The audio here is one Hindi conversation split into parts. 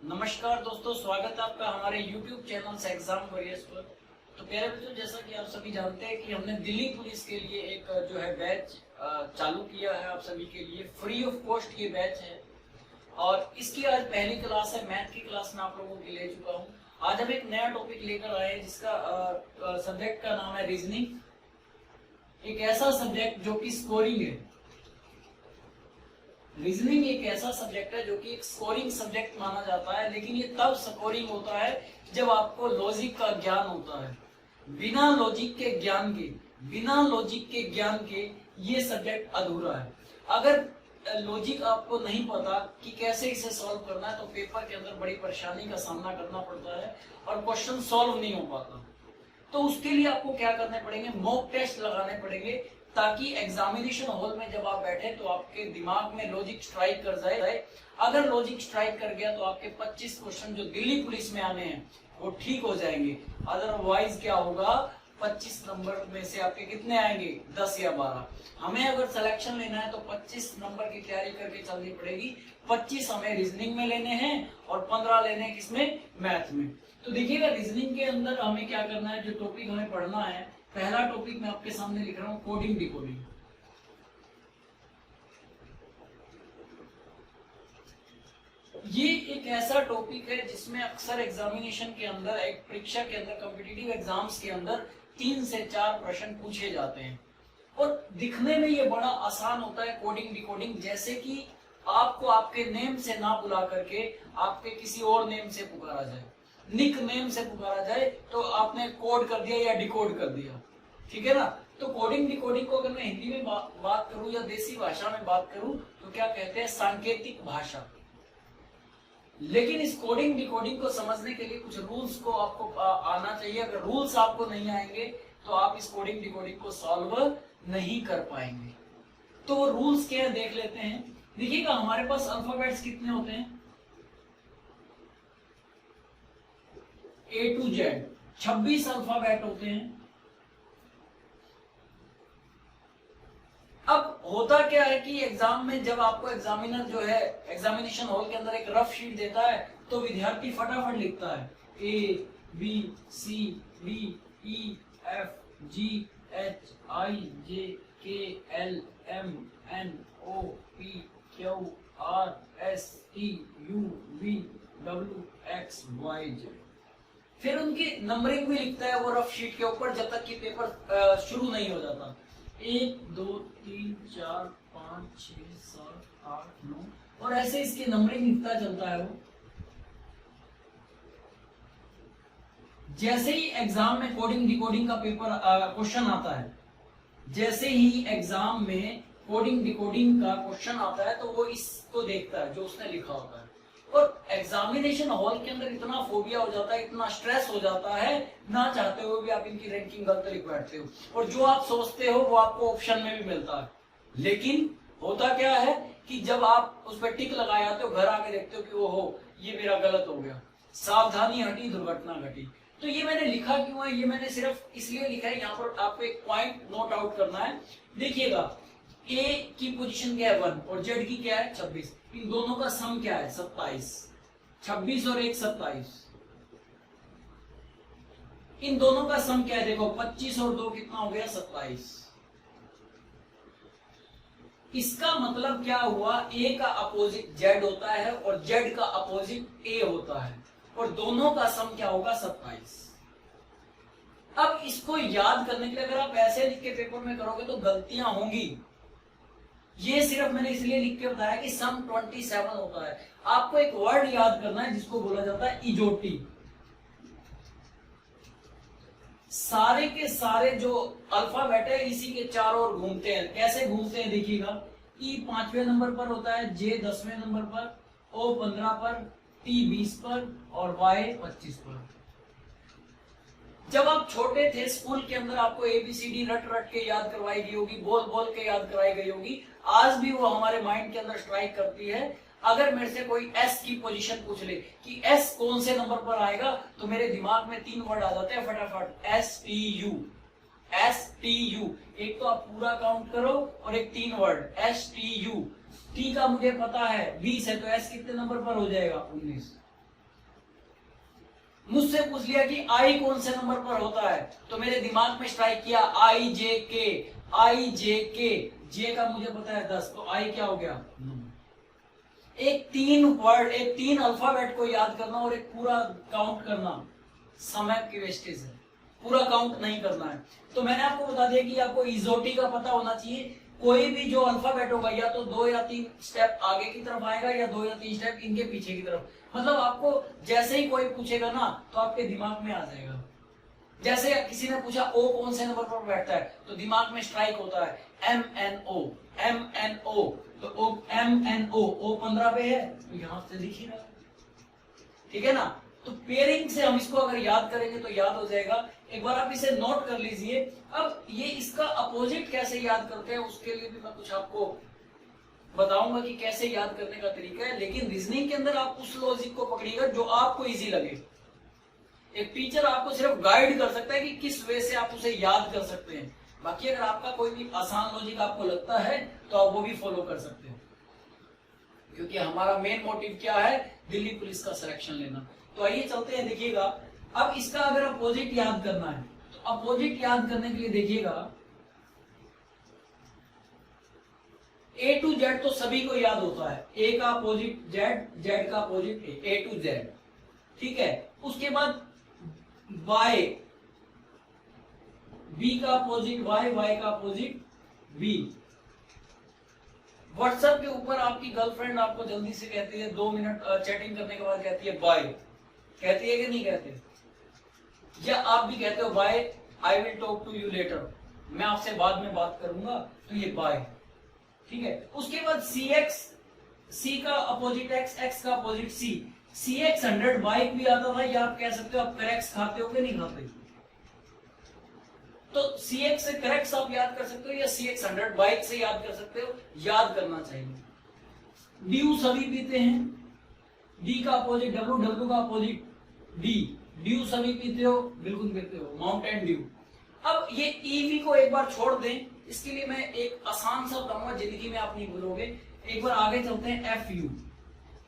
नमस्कार दोस्तों, स्वागत है आपका हमारे YouTube चैनल से एग्जाम वॉरियर्स पर। तो प्यारे बच्चों, जैसा कि आप सभी जानते हैं कि हमने दिल्ली पुलिस के लिए एक जो है बैच चालू किया है। आप सभी के लिए फ्री ऑफ कॉस्ट ये बैच है और इसकी आज पहली क्लास है। मैथ की क्लास में आप लोगों के लिए ले चुका हूँ। आज हम एक नया टॉपिक लेकर आए हैं जिसका सब्जेक्ट का नाम है रीजनिंग। एक ऐसा सब्जेक्ट जो कि स्कोरिंग है। रीजनिंग एक ऐसा सब्जेक्ट है जो कि एक स्कोरिंग सब्जेक्ट माना जाता है, लेकिन ये तब स्कोरिंग होता है जब आपको लॉजिक का ज्ञान होता है। बिना लॉजिक के ज्ञान के ये सब्जेक्ट अधूरा है। अगर लॉजिक आपको नहीं पता कि कैसे इसे सॉल्व करना है तो पेपर के अंदर बड़ी परेशानी का सामना करना पड़ता है और क्वेश्चन सॉल्व नहीं हो पाता। तो उसके लिए आपको क्या करने पड़ेंगे, मॉक टेस्ट लगाने पड़ेंगे, ताकि एग्जामिनेशन हॉल में जब आप बैठे तो आपके दिमाग में लॉजिक स्ट्राइक कर जाए। अगर लॉजिक स्ट्राइक कर गया तो आपके 25 क्वेश्चन जो दिल्ली पुलिस में आने हैं वो ठीक हो जाएंगे। अदरवाइज क्या होगा, 25 नंबर में से आपके कितने आएंगे, 10 या 12। हमें अगर सिलेक्शन लेना है तो 25 नंबर की तैयारी करके चलनी पड़ेगी। 25 हमें रीजनिंग में लेने हैं और 15 लेने हैं किसमें, मैथ में। तो देखिएगा, रीजनिंग के अंदर हमें क्या करना है, जो टॉपिक हमें पढ़ना है, पहला टॉपिक मैं आपके सामने लिख रहा हूं, कोडिंग डिकोडिंग। ये एक ऐसा टॉपिक है जिसमें अक्सर एग्जामिनेशन के अंदर, एक परीक्षा के अंदर, कॉम्पिटिटिव एग्जाम्स के अंदर 3 से 4 प्रश्न पूछे जाते हैं और दिखने में ये बड़ा आसान होता है कोडिंग डिकोडिंग। जैसे कि आपको आपके नेम से ना बुला करके आपके किसी और नेम से पुकारा जाए, निक नेम से पुकारा जाए तो आपने कोड कर दिया या डिकोड कर दिया, ठीक है ना। तो कोडिंग डिकोडिंग को अगर मैं हिंदी में बात करूं या देसी भाषा में बात करूं तो क्या कहते हैं, सांकेतिक भाषा। लेकिन इस कोडिंग डिकोडिंग को समझने के लिए कुछ रूल्स को आपको आना चाहिए। अगर रूल्स आपको नहीं आएंगे तो आप इस कोडिंग डिकोडिंग को सॉल्व नहीं कर पाएंगे। तो वो रूल्स क्या है देख लेते हैं। देखिएगा, हमारे पास अल्फाबेट्स कितने होते हैं, A to Z 26 अल्फाबेट होते हैं। अब होता क्या है कि एग्जाम में जब आपको एग्जामिनर जो है एग्जामिनेशन हॉल के अंदर एक रफ शीट देता है तो विद्यार्थी फटाफट लिखता है A B C D E F G H I J K L M N O P Q R S T U V W X Y Z। फिर उनकी नंबरिंग भी लिखता है वो रफ शीट के ऊपर जब तक कि पेपर शुरू नहीं हो जाता। 1 2 3 4 5 6 7 8 9 और ऐसे इसकी नंबरिंग लिखता चलता है वो। जैसे ही एग्जाम में कोडिंग डिकोडिंग का पेपर क्वेश्चन आता है, जैसे ही एग्जाम में कोडिंग डिकोडिंग का क्वेश्चन आता है तो वो इसको देखता है जो उसने लिखा होता है। और एग्जामिनेशन हॉल के अंदर इतना फोबिया हो जाता है, इतना स्ट्रेस हो जाता है, ना चाहते हुए भी आप इनकी रैंकिंग गलत लिख बैठते हो और जो आप सोचते हो वो आपको ऑप्शन में भी मिलता है। लेकिन होता क्या है कि जब आप उस पर टिक लगाए आते हो, घर आके देखते हो कि ओहो ये मेरा गलत हो गया, सावधानी हटी दुर्घटना घटी। तो ये मैंने लिखा क्यों है, ये मैंने सिर्फ इसलिए लिखा है, यहाँ पर आपको एक पॉइंट नोट आउट करना है। देखिएगा, A की पोजीशन क्या है 1 और Z की क्या है 26। इन दोनों का सम क्या है 27। 26 और 1 27। इन दोनों का सम क्या है, देखो 25 और 2 कितना हो गया 27। इसका मतलब क्या हुआ, A का अपोजिट Z होता है और Z का अपोजिट A होता है और दोनों का सम क्या होगा 27। अब इसको याद करने के लिए अगर आप ऐसे लिख के पेपर में करोगे तो गलतियां होंगी। ये सिर्फ मैंने इसलिए लिख के बताया कि सम 27 होता है। आपको एक वर्ड याद करना है जिसको बोला जाता है इजोटी। सारे के सारे जो अल्फाबेट है इसी के चारों ओर घूमते हैं। कैसे घूमते हैं देखिएगा, E 5वें नंबर पर होता है, J 10वें नंबर पर, O 15 पर, T 20 पर और Y 25 पर। जब आप छोटे थे स्कूल के अंदर आपको ABCD रट रट के याद करवाई गई होगी, बोल बोल के याद करवाई गई होगी। आज भी वो हमारे माइंड के अंदर स्ट्राइक करती है। अगर मेरे से कोई S की पोजीशन पूछ ले कि S कौन से नंबर पर आएगा तो मेरे दिमाग में 3 वर्ड आ जाते हैं फटाफट, STU। STU, एक तो आप पूरा काउंट करो और एक 3 वर्ड STU। T का मुझे पता है 20 है तो S कितने नंबर पर हो जाएगा 19। मुझसे पूछ लिया कि आई कौन से नंबर पर होता है, तो मेरे दिमाग में स्ट्राइक किया आई जे के, आई जे के, जे का मुझे पता है 10, तो आई क्या हो गया 9। एक 3 अल्फाबेट को याद करना और एक पूरा काउंट करना समय की वेस्टेज है, पूरा काउंट नहीं करना है। तो मैंने आपको बता दिया कि आपको इजोटी का पता होना चाहिए। कोई भी जो अल्फाबेट होगा या तो 2 या 3 स्टेप आगे की तरफ आएगा या 2 या 3 स्टेप इनके पीछे की तरफ। मतलब आपको जैसे ही कोई पूछेगा ना तो आपके दिमाग में आ जाएगा। जैसे किसी ने पूछा ओ कौन से नंबर पर बैठता है, तो दिमाग में स्ट्राइक होता है MNO, MNO, तो ओ MNO, ओ 15 पे है तो यहां से लिखिएगा, ठीक है ना। तो पेयरिंग से हम इसको अगर याद करेंगे तो याद हो जाएगा। एक बार आप इसे नोट कर लीजिए। अब ये इसका अपोजिट कैसे याद करते हैं उसके लिए भी मैं कुछ आपको बताऊंगा कि कैसे याद करने का तरीका है, लेकिन रीजनिंग के अंदर आप उस लॉजिक को पकड़िएगा जो आपको इजी लगे। एक टीचर आपको सिर्फ गाइड कर सकता है कि किस वे से आप उसे याद कर सकते हैं, बाकी अगर आपका कोई भी आसान लॉजिक आपको लगता है तो आप वो भी फॉलो कर सकते हैं, क्योंकि हमारा मेन मोटिव क्या है, दिल्ली पुलिस का सिलेक्शन लेना। तो आइए चलते हैं, देखिएगा। अब इसका अगर अपोजिट याद करना है तो अपोजिट याद करने के लिए देखिएगा A to Z तो सभी को याद होता है, A का अपोजिट Z, Z का अपोजिट A to Z, ठीक है। उसके बाद Y, B का अपोजिट Y, Y का अपोजिट B। व्हाट्सएप के ऊपर आपकी गर्लफ्रेंड आपको जल्दी से कहती है, 2 मिनट चैटिंग करने के बाद कहती है बाय, कहती है कि नहीं कहते, या आप भी कहते हो bye, I will talk to you later, मैं आपसे बाद में बात करूंगा, तो ये बाय, ठीक है। उसके बाद CX, C का अपोजिट X, X का अपोजिट C, CX 100 बाइक भी आता था, या आप कह सकते हो आप करेक्ट खाते हो कि नहीं खाते, तो CX से करेक्ट आप याद कर सकते हो या CX 100 बाइक से याद कर सकते हो, याद करना चाहिए। ड्यू सभी पीते हैं, D का अपोजिट W, W का अपोजिट D, ड्यू सभी पीते हो, बिल्कुल पीते हो, माउंटेन ड्यू। अब ये EV को एक बार छोड़ दें, इसके लिए मैं एक आसान सा बताऊंगा, जिंदगी में आप नहीं भूलोगे। एक बार आगे चलते हैं FU।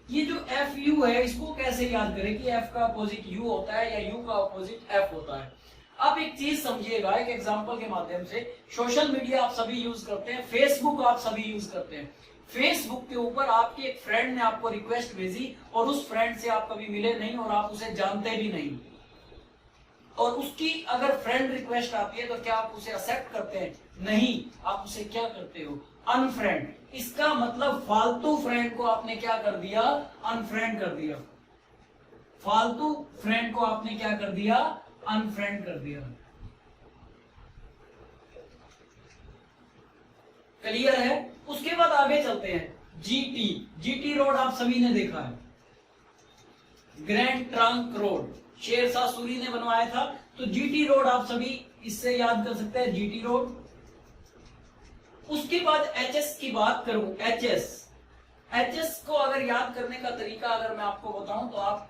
ये जो FU है इसको कैसे याद करें कि F का अपोजिट U होता है या U का अपोजिट F होता है। आप एक चीज समझिएगा, एक एग्जांपल के माध्यम से। सोशल मीडिया आप सभी यूज करते हैं, फेसबुक आप सभी यूज करते हैं। फेसबुक के ऊपर आपके एक फ्रेंड ने आपको रिक्वेस्ट भेजी और उस फ्रेंड से आप कभी मिले नहीं और आप उसे जानते भी नहीं, और उसकी अगर फ्रेंड रिक्वेस्ट आती है तो क्या आप उसे एक्सेप्ट करते हैं? नहीं, आप उसे क्या करते हो? अनफ्रेंड। इसका मतलब फालतू फ्रेंड को आपने क्या कर दिया? अनफ्रेंड कर दिया। फालतू फ्रेंड को आपने क्या कर दिया? अनफ्रेंड कर दिया। क्लियर है? उसके बाद आगे चलते हैं। जीटी रोड आप सभी ने देखा है, grand trunk road Sher Shah Suri ने बनवाया था, तो जीटी रोड आप सभी इससे याद कर सकते हैं, जीटी रोड। उसके बाद एचएस की बात करूं, एचएस को अगर याद करने का तरीका अगर मैं आपको बताऊं तो आप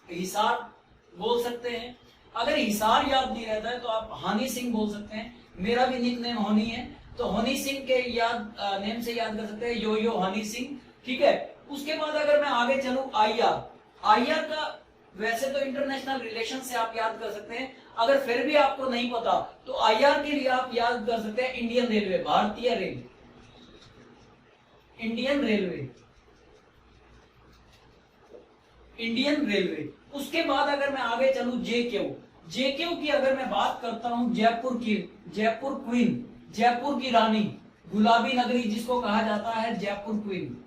हिसार बोल सकते हैं। अगर हिसार याद नहीं रहता है तो आप हनी सिंह बोल सकते हैं। मेरा भी निक नेम हनी है, तो हनी सिंह के याद नेम से याद कर सकते हैं, यो यो हनी सिंह, ठीक है। उसके बाद अगर मैं आगे चलूं, आईआर का वैसे तो इंटरनेशनल रिलेशन से आप याद कर सकते हैं, अगर फिर भी आपको नहीं पता तो आईआर के लिए आप याद कर सकते हैं इंडियन रेलवे, भारतीय rail, Indian railway, Indian railway. उसके बाद अगर मैं आगे चलूं, जेक्यू की अगर मैं बात करता हूं, जयपुर क्वीन, जयपुर की रानी, गुलाबी नगरी जिसको कहा जाता है, जयपुर क्वीन।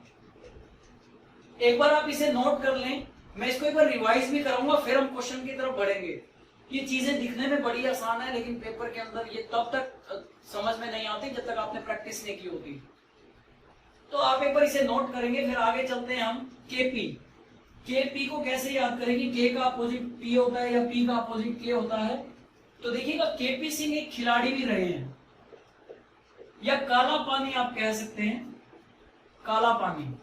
एक बार आप इसे नोट कर लें, मैं इसको एक बार रिवाइज भी कराऊंगा, फिर हम क्वेश्चन की तरफ बढ़ेंगे। ये चीजें दिखने में बड़ी आसान है, लेकिन पेपर के अंदर ये तब तक समझ में नहीं आती जब तक आपने प्रैक्टिस नहीं की होती। तो आप एक बार इसे नोट करेंगे, फिर आगे चलते हैं हम। केपी को कैसे याद करेंगे? के का अपोजिट पी होता है या पी का अपोजिट के होता है? तो देखिएगा, केपी सिंह एक खिलाड़ी भी रहे हैं, या काला पानी आप कह सकते हैं, काला पानी।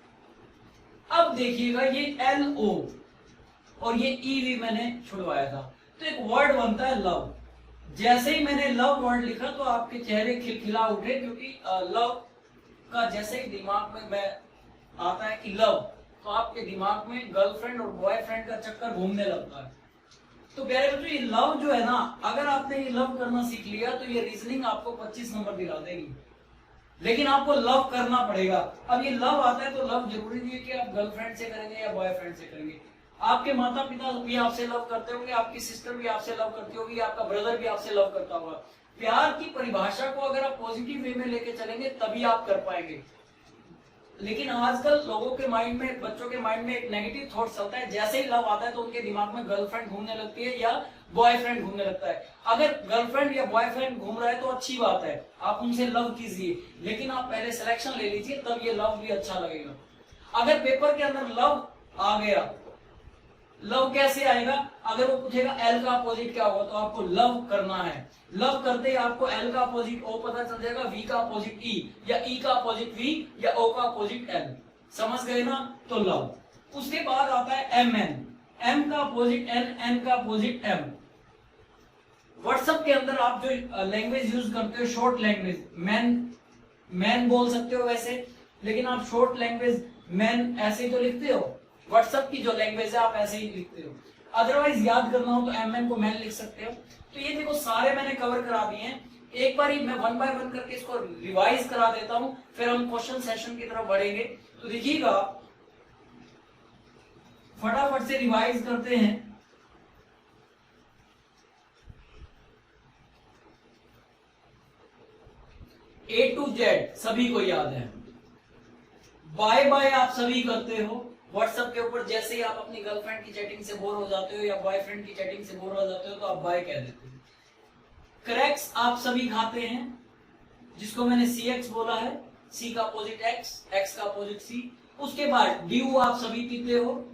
अब देखिएगा, ये LO और ये EV मैंने छुड़वाया था, तो एक वर्ड बनता है लव। जैसे ही मैंने लव वर्ड लिखा तो आपके चेहरे खिलखिला उठे, क्योंकि लव का जैसे ही दिमाग में मैं आता है कि लव, तो आपके दिमाग में गर्लफ्रेंड और बॉयफ्रेंड का चक्कर घूमने लगता है। तो प्यारे बच्चों, ये लव जो है ना, अगर आपने ये लव करना सीख लिया तो ये रीजनिंग आपको 25 नंबर दिला देगी, लेकिन आपको लव करना पड़ेगा। अब ये लव आता है तो लव जरूरी नहीं है कि आप गर्लफ्रेंड से करेंगे या बॉयफ्रेंड से करेंगे। आपके माता पिता भी आपसे लव करते होंगे, आपकी सिस्टर भी आपसे लव करती होगी, आपका ब्रदर भी आपसे लव करता होगा। प्यार की परिभाषा को अगर आप पॉजिटिव वे में लेके चलेंगे तभी आप कर पाएंगे। लेकिन आजकल लोगों के माइंड में, बच्चों के माइंड में एक नेगेटिव थॉट चलता है, जैसे ही लव आता है तो उनके दिमाग में गर्लफ्रेंड घूमने लगती है या बॉयफ्रेंड घूमने लगता है। अगर गर्लफ्रेंड या बॉयफ्रेंड घूम रहा है तो अच्छी बात है, आप उनसे लव कीजिए, लेकिन आप पहले सिलेक्शन ले लीजिए, तब ये लव भी अच्छा लगेगा। अगर पेपर के अंदर लव आ गया, लव कैसे आएगा? अगर वो पूछेगा एल का अपोजिट क्या होगा, तो आपको लव करना है। लव करते ही आपको एल का अपोजिट ओ पता चल जाएगा, वी का अपोजिट ई, या ई का अपोजिट वी, या ओ का अपोजिट एल। समझ गए ना? तो लव। उसके बाद आता है एम एन, एम का अपोजिट एन, एन का अपोजिट एम। व्हाट्सएप के अंदर आप जो लैंग्वेज यूज करते हो, शॉर्ट लैंग्वेज, मैन बोल सकते हो वैसे, लेकिन आप शॉर्ट लैंग्वेज मैन ऐसे ही तो लिखते हो। व्हाट्सएप की जो लैंग्वेज है आप ऐसे ही लिखते हो। अदरवाइज याद करना हो तो एम एन को मैन लिख सकते हो। तो ये देखो सारे मैंने कवर करा दिए हैं। एक बार ही मैं 1 बाय 1 करके इसको रिवाइज करा देता हूं, फिर हम क्वेश्चन सेशन की तरफ बढ़ेंगे। तो देखिएगा, फटाफट से रिवाइज करते हैं। A to Z सभी को याद है। बाय बाय आप सभी करते हो व्हाट्सएप के ऊपर। जैसे ही आप अपनी गर्लफ्रेंड की चैटिंग से बोर हो जाते हो या बॉयफ्रेंड की चैटिंग से बोर हो जाते हो तो आप बाय कह देते हो। क्रैक्स आप सभी खाते हैं, जिसको मैंने CX बोला है, C का अपोजिट X, X का अपोजिट C। उसके बाद ड्यू आप सभी पीते हो।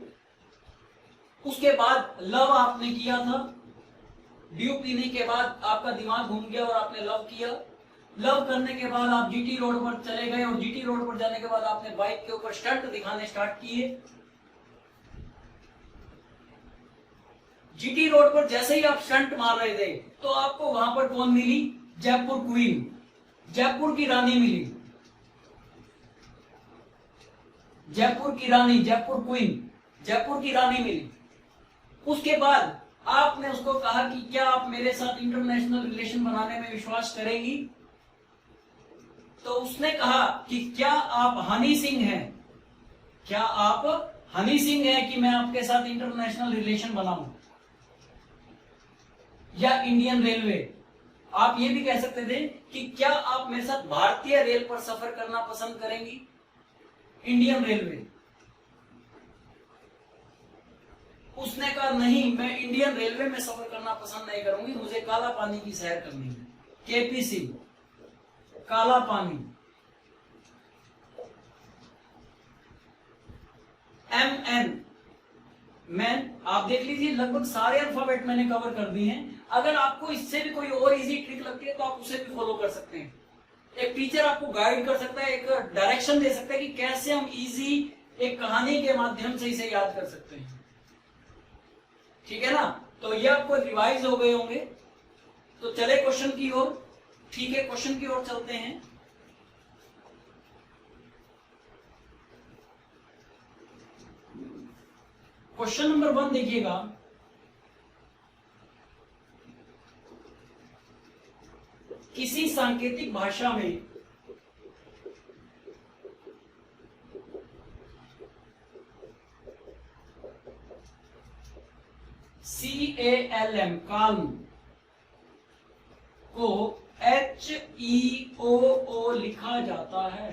उसके बाद लव आपने किया था, ड्यू पीने के बाद आपका दिमाग घूम गया और आपने लव किया। लव करने के बाद आप GT रोड पर चले गए और GT रोड पर जाने के बाद आपने बाइक के ऊपर स्टंट दिखाने स्टार्ट किए। GT रोड पर जैसे ही आप स्टंट मार रहे थे तो आपको वहां पर कौन मिली? जयपुर क्वीन, जयपुर की रानी मिली, जयपुर की रानी, जयपुर क्वीन, जयपुर की रानी मिली। उसके बाद आपने उसको कहा कि क्या आप मेरे साथ इंटरनेशनल रिलेशन बनाने में विश्वास करेंगी? तो उसने कहा कि क्या आप हनी सिंह हैं? क्या आप हनी सिंह हैं कि मैं आपके साथ इंटरनेशनल रिलेशन बनाऊं? या इंडियन रेलवे, आप ये भी कह सकते थे कि क्या आप मेरे साथ भारतीय रेल पर सफर करना पसंद करेंगी? Indian railway. उसने कहा नहीं, मैं इंडियन रेलवे में सफर करना पसंद नहीं करूंगी, मुझे काला पानी की सैर करनी है। KP सिंह, काला पानी। MN, man. आप देख लीजिए लगभग सारे अल्फाबेट मैंने कवर कर दिए हैं। अगर आपको इससे भी कोई और इजी ट्रिक लगती है तो आप उसे भी फॉलो कर सकते हैं। एक टीचर आपको गाइड कर सकता है, एक डायरेक्शन दे सकता है कि कैसे हम इजी एक कहानी के माध्यम से इसे याद कर सकते हैं। ठीक है ना? तो ये आपको रिवाइज हो गए होंगे। तो चले क्वेश्चन की ओर। ठीक है, क्वेश्चन की ओर चलते हैं। क्वेश्चन नंबर 1 देखिएगा। किसी सांकेतिक भाषा में CALM, काल्म को HEOO लिखा जाता है।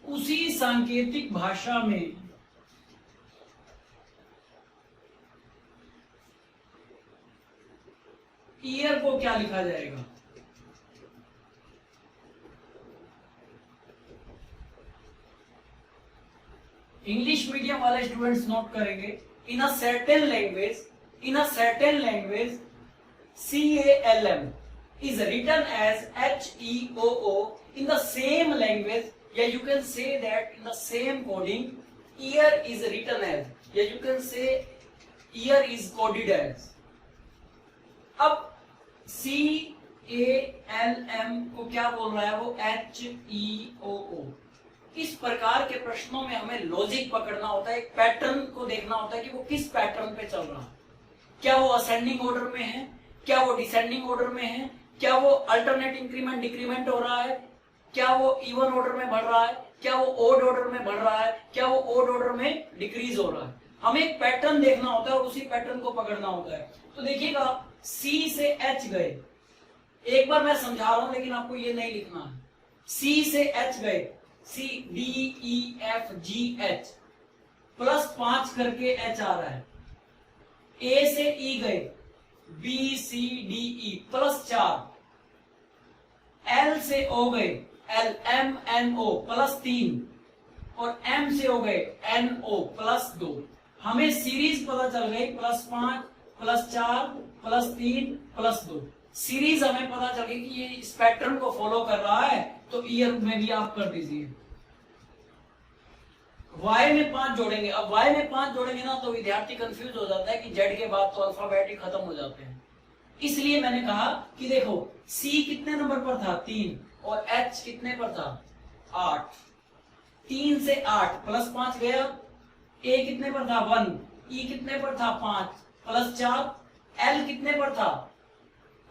उसी सांकेतिक भाषा में ईयर को क्या लिखा जाएगा? इंग्लिश मीडियम वाले स्टूडेंट्स नोट करेंगे। In a certain language, CALM is written as HEOO in the same language, या you can say that in the same coding year is written as, या you can say year is coded as। अब CALM को क्या बोल रहा है वो? HEOO। इस प्रकार के प्रश्नों में हमें लॉजिक पकड़ना होता है, एक पैटर्न को देखना होता है कि वो किस पैटर्न पे चल रहा है। क्या वो असेंडिंग ऑर्डर में है, क्या वो डिसेंडिंग ऑर्डर में है, क्या वो अल्टरनेट इंक्रीमेंट डिक्रीमेंट हो रहा है, क्या वो इवन ऑर्डर में बढ़ रहा है, क्या वो ओड ऑर्डर में बढ़ रहा है, क्या वो ओड ऑर्डर में डिक्रीज हो रहा है। हमें एक पैटर्न देखना होता है और उसी पैटर्न को पकड़ना होता है। तो देखिएगा सी से एच गए, एक बार मैं समझा रहा हूं लेकिन आपको ये नहीं लिखना है। सी से एच गए, C D E F G H +5 करके एच आ रहा है। ए से ई गए, B C D E +4। L से ओ गए, एल एम एन ओ +3 और एम से हो गए एन ओ +2। हमें सीरीज पता चल गई +5 +4 +3 +2। सीरीज हमें पता चल गई कि ये इस पैटर्न को फॉलो कर रहा है, तो ईयर में भी आप कर दीजिए। y में 5 जोड़ेंगे, अब y में 5 जोड़ेंगे ना तो विद्यार्थी कंफ्यूज हो जाता है कि z के बाद तो अल्फाबेट ही खत्म हो जाते हैं। इसलिए मैंने कहा कि देखो c कितने नंबर पर था 3 और h कितने पर था 8। 3 से 8 +5 गया, a कितने पर था 1, e कितने पर था 5 +4, l कितने पर था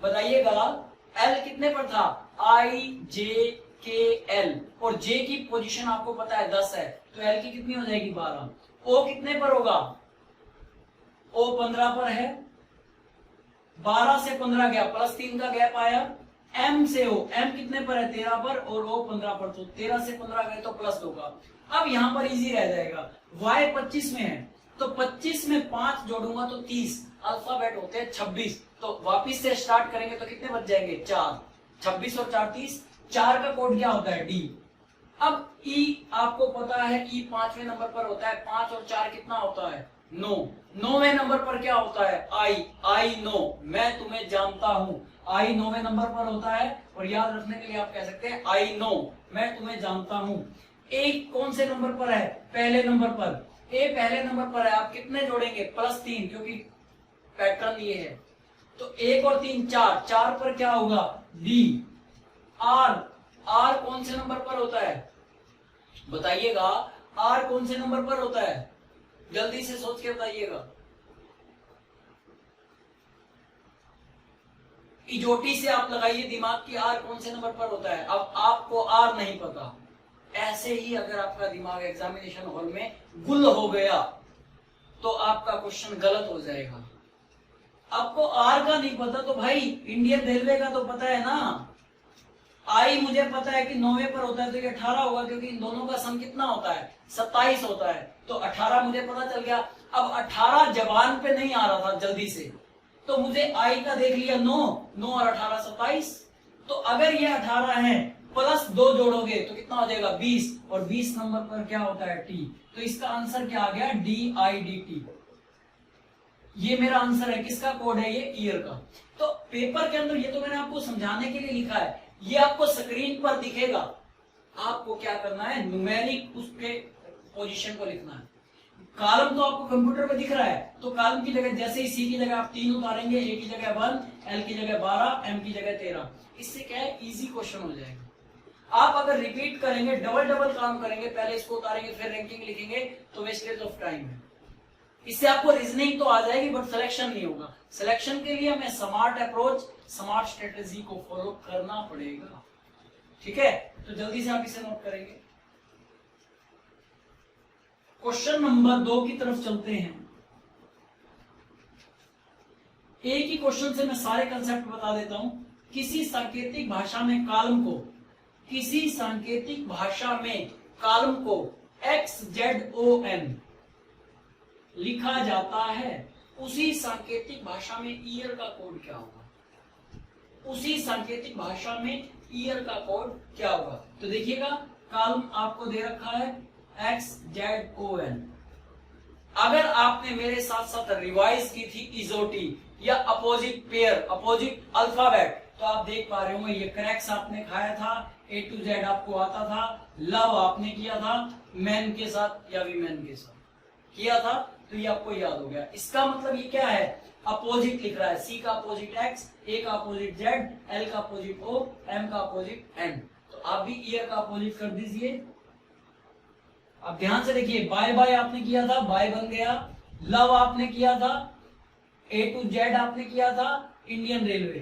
बताइएगा, l कितने पर था i j k l और j की पोजीशन आपको पता है 10 है, तो l की कितनी हो जाएगी 12। o कितने पर होगा, o 15 पर है, 12 से 15 गया +3 का गैप आया। m से o, m कितने पर है 13 पर और o 15 पर, तो 13 से 15 गए तो +2 का। अब यहां पर इजी रह जाएगा, y 25 में है तो 25 में 5 जोड़ूंगा तो 30, अल्फाबेट होते हैं 26, तो वापिस से स्टार्ट करेंगे तो कितने बच जाएंगे 4। 26 और 4 30, 4 का कोड क्या होता है डी। अब ई आपको पता है ई 5वें नंबर पर होता है, 5 और 4 कितना होता है 9। 9वें नंबर पर क्या होता है आई नो, मैं तुम्हें जानता हूं। आई 9वें नंबर पर होता है और याद रखने के लिए आप कह सकते हैं आई नो, मैं तुम्हें जानता हूं। ए कौन से नंबर पर है पहले नंबर पर, ए पहले नंबर पर है, आप कितने जोड़ेंगे +3 क्योंकि पैटर्न ये है, तो 1 और 3 4, 4 पर क्या होगा डी। आर कौन से नंबर पर होता है बताइएगा, आर कौन से नंबर पर होता है जल्दी से सोच के बताइएगा। इजोटी से आप लगाइए दिमाग की आर कौन से नंबर पर होता है। अब आपको आर नहीं पता, ऐसे ही अगर आपका दिमाग एग्जामिनेशन हॉल में गुल हो गया तो आपका क्वेश्चन गलत हो जाएगा। आपको आर का नहीं पता तो भाई इंडियन रेलवे का तो पता है ना। आई मुझे पता है कि 9वें पर होता है तो ये 18 होगा, क्योंकि इन दोनों का सम कितना होता है 27 होता है, तो 18 मुझे पता चल गया। अब 18 जबान पे नहीं आ रहा था जल्दी से, तो मुझे आई का देख लिया 9 और 18 27। तो अगर ये 18 है +2 जोड़ोगे तो कितना हो जाएगा 20, और 20 नंबर पर क्या होता है टी, तो इसका आंसर क्या आ गया DIDT। ये मेरा आंसर है, किसका कोड है ये ईयर का। तो पेपर के अंदर ये तो मैंने आपको समझाने के लिए लिखा है, ये आपको स्क्रीन पर दिखेगा, आपको क्या करना है न्यूमेरिक उसके पोजीशन को लिखना है। कॉलम तो आपको कंप्यूटर पे दिख रहा है, तो कॉलम की जगह जैसे ही सी की जगह आप 3 उतारेंगे, ए की जगह 1, एल की जगह 12, एम की जगह 13, इससे क्या है इजी क्वेश्चन हो जाएगा। आप अगर रिपीट करेंगे डबल काम करेंगे, पहले इसको उतारेंगे फिर रैंकिंग लिखेंगे तो वेस्टेज ऑफ टाइम है। इससे आपको रीजनिंग तो आ जाएगी बट सिलेक्शन नहीं होगा। सिलेक्शन के लिए हमें स्मार्ट अप्रोच स्मार्ट स्ट्रेटेजी को फॉलो करना पड़ेगा, ठीक है। तो जल्दी से आप इसे नोट करेंगे। क्वेश्चन नंबर 2 की तरफ चलते हैं। एक ही क्वेश्चन से मैं सारे कंसेप्ट बता देता हूं। किसी सांकेतिक भाषा में कॉलम को, किसी सांकेतिक भाषा में कॉलम को XZON लिखा जाता है, उसी सांकेतिक भाषा में ईयर का कोड क्या होगा, उसी सांकेतिक भाषा में ईयर का कोड क्या होगा। तो देखिएगा कॉलम आपको दे रखा है XZON। अगर आपने मेरे साथ साथ रिवाइज की थी इजोटी या अपोजिट पेयर, अपोजिट अल्फाबेट, तो आप देख पा रहे होंगे ये क्रैक्स आपने खाया था, A to Z आपको आता था, लव आपने किया था मैन के साथ या वीमेन के साथ किया था, तो ये आपको याद हो गया। इसका मतलब ये क्या है अपोजिट लिख रहा है, C का अपोजिट X, A का अपोजिट Z, L का अपोजिट O, M का अपोजिट N। तो आप भी ईयर का अपोजिट कर दीजिए अब ध्यान से देखिए, बाय बाय आपने किया था, बाय बन गया। लव आपने किया था, A to Z आपने किया था, इंडियन रेलवे।